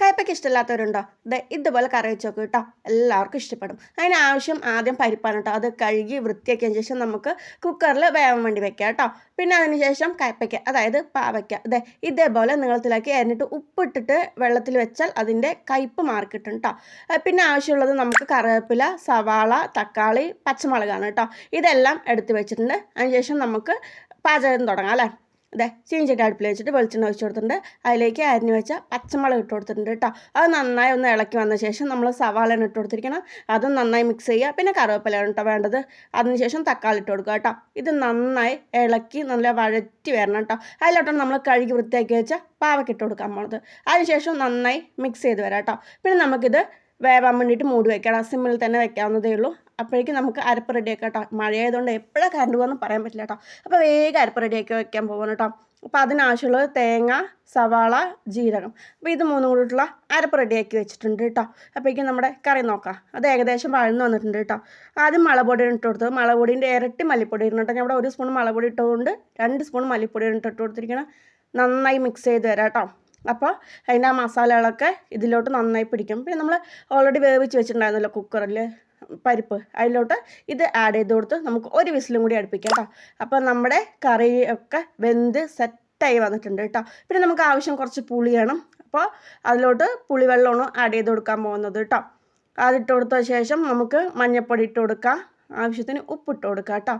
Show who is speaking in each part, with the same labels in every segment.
Speaker 1: കയ്പ്പയ്ക്ക ഇഷ്ടമില്ലാത്തവരുണ്ടോ? ഇതുപോലെ കറി വെച്ച് നോക്കൂ കേട്ടോ, എല്ലാവർക്കും ഇഷ്ടപ്പെടും. അതിനാവശ്യം ആദ്യം പരിപ്പാണ് കേട്ടോ. അത് കഴുകി വൃത്തിയാക്കിയതിന് ശേഷം നമുക്ക് കുക്കറിൽ വേവാൻ വേണ്ടി വെക്കാം കേട്ടോ. പിന്നെ അതിന് ശേഷം കയ്പ്പയ്ക്ക, അതായത് പാവയ്ക്ക, ഇതേപോലെ നീളത്തിലാക്കി അരിഞ്ഞിട്ട് ഉപ്പിട്ടിട്ട് വെള്ളത്തിൽ വെച്ചാൽ അതിൻ്റെ കയ്പ്പ് മാറിക്കിട്ടും കേട്ടോ. പിന്നെ ആവശ്യമുള്ളത് നമുക്ക് കറിവേപ്പില, സവാള, തക്കാളി, പച്ചമുളകാണ് കേട്ടോ. ഇതെല്ലാം എടുത്ത് വെച്ചിട്ടുണ്ട്. അതിന് ശേഷം നമുക്ക് പാചകം തുടങ്ങാം അല്ലേ. ചീഞ്ചട്ടി അടുപ്പിൽ വെച്ചിട്ട് വെളിച്ചെണ്ണ ഒഴിച്ച് കൊടുത്തിട്ടുണ്ട്. അതിലേക്ക് അരിഞ്ഞ് വെച്ച പച്ചമുളക് ഇട്ട് കൊടുത്തിട്ടുണ്ട് കേട്ടോ. അത് നന്നായി ഒന്ന് ഇളക്കി വന്ന ശേഷം നമ്മൾ സവാള ഇട്ട് കൊടുത്തിരിക്കണം. അതും നന്നായി മിക്സ് ചെയ്യുക. പിന്നെ കറിവേപ്പിലയാണ് കേട്ടോ വേണ്ടത്. അതിനുശേഷം തക്കാളി ഇട്ട് കൊടുക്കുക കേട്ടോ. ഇത് നന്നായി ഇളക്കി നല്ല വഴറ്റി വരണം കേട്ടോ. അതിലോട്ടാണ് നമ്മൾ കഴുകി വൃത്തിയാക്കി വെച്ച പാവയ്ക്ക ഇട്ട് കൊടുക്കാൻ പോണത്. അതിനുശേഷം നന്നായി മിക്സ് ചെയ്ത് വരാം കേട്ടോ. പിന്നെ നമുക്കിത് വേവാൻ വേണ്ടിയിട്ട് മൂടി വെക്കണം. സിമ്മിൽ തന്നെ വെക്കാവുന്നതേ ഉള്ളൂ. അപ്പോഴേക്കും നമുക്ക് അരപ്പ് റെഡിയാക്കാം കേട്ടോ. മഴയായതുകൊണ്ട് എപ്പോഴാണ് കറണ്ട് പോകുമെന്ന് പറയാൻ പറ്റില്ല കേട്ടോ. അപ്പോൾ വേഗം അരപ്പ് റെഡിയാക്കി വെക്കാൻ പോകണം കേട്ടോ. അപ്പോൾ അതിനാവശ്യമുള്ളത് തേങ്ങ, സവാള, ജീരകം. അപ്പോൾ ഇത് മൂന്നും കൂടിയിട്ടുള്ള അരപ്പ് റെഡിയാക്കി വെച്ചിട്ടുണ്ട് കേട്ടോ. അപ്പോഴേക്കും നമ്മുടെ കറി നോക്കാം. അത് ഏകദേശം വഴന്ന് വന്നിട്ടുണ്ട് കേട്ടോ. ആദ്യം മുളകുപൊടി ഇട്ട് കൊടുത്തത്. മുളകുപൊടിൻ്റെ ഇരട്ടി മല്ലിപ്പൊടി ഇടണം കേട്ടോ. ഞാൻ ഇവിടെ 1 സ്പൂൺ മുളകുപൊടി ഇട്ടുകൊണ്ട് 2 സ്പൂൺ മല്ലിപ്പൊടിയാണ് ഇട്ട് കൊടുത്തിരിക്കണം. നന്നായി മിക്സ് ചെയ്ത് തരാം കേട്ടോ. അപ്പോൾ അതിൻ്റെ ആ മസാലകളൊക്കെ ഇതിലോട്ട് നന്നായി പിടിക്കും. പിന്നെ നമ്മൾ ഓൾറെഡി വേവിച്ച് വെച്ചിട്ടുണ്ടായിരുന്നല്ലോ കുക്കറിൽ പരിപ്പ്, അതിലോട്ട് ഇത് ആഡ് ചെയ്ത് കൊടുത്ത് നമുക്ക് ഒരു വിസിലും കൂടി അടുപ്പിക്കാം കേട്ടോ. അപ്പോൾ നമ്മുടെ കറി ഒക്കെ വെന്ത് സെറ്റായി വന്നിട്ടുണ്ട് കേട്ടോ. പിന്നെ നമുക്ക് ആവശ്യം കുറച്ച് പുളിയാണ്. അപ്പോൾ അതിലോട്ട് പുളിവെള്ളമാണ് ആഡ് ചെയ്ത് കൊടുക്കാൻ പോകുന്നത് കേട്ടോ. അതിട്ട് കൊടുത്ത ശേഷം നമുക്ക് മഞ്ഞൾപ്പൊടി ഇട്ട് കൊടുക്കാം. ആവശ്യത്തിന് ഉപ്പിട്ട് കൊടുക്കാം കേട്ടോ.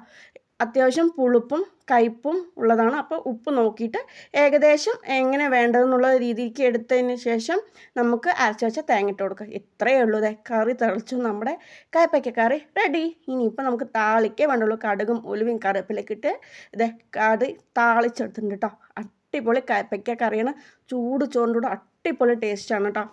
Speaker 1: അത്യാവശ്യം പുളിപ്പും കയ്പ്പും ഉള്ളതാണ്. അപ്പോൾ ഉപ്പ് നോക്കിയിട്ട് ഏകദേശം എങ്ങനെ വേണ്ടതെന്നുള്ള രീതിക്ക് എടുത്തതിന് ശേഷം നമുക്ക് അരച്ച് വെച്ച തേങ്ങ ഇട്ട് കൊടുക്കുക. ഇത്രയേ ഉള്ളൂ. കറി തിളച്ചു, നമ്മുടെ കയ്പ്പയ്ക്ക കറി റെഡി. ഇനിയിപ്പോൾ നമുക്ക് താളിക്കേ വേണ്ടുള്ളൂ. കടുകും ഉലുവയും കറിവേപ്പിലൊക്കെ ഇട്ട് കറി താളിച്ചെടുത്തിട്ടുണ്ട് കേട്ടോ. അടിപൊളി കയ്പ്പയ്ക്ക കറിയാണ്. ചൂട് ചോറിൻ്റെ കൂടെ അടിപൊളി ടേസ്റ്റാണ് കേട്ടോ.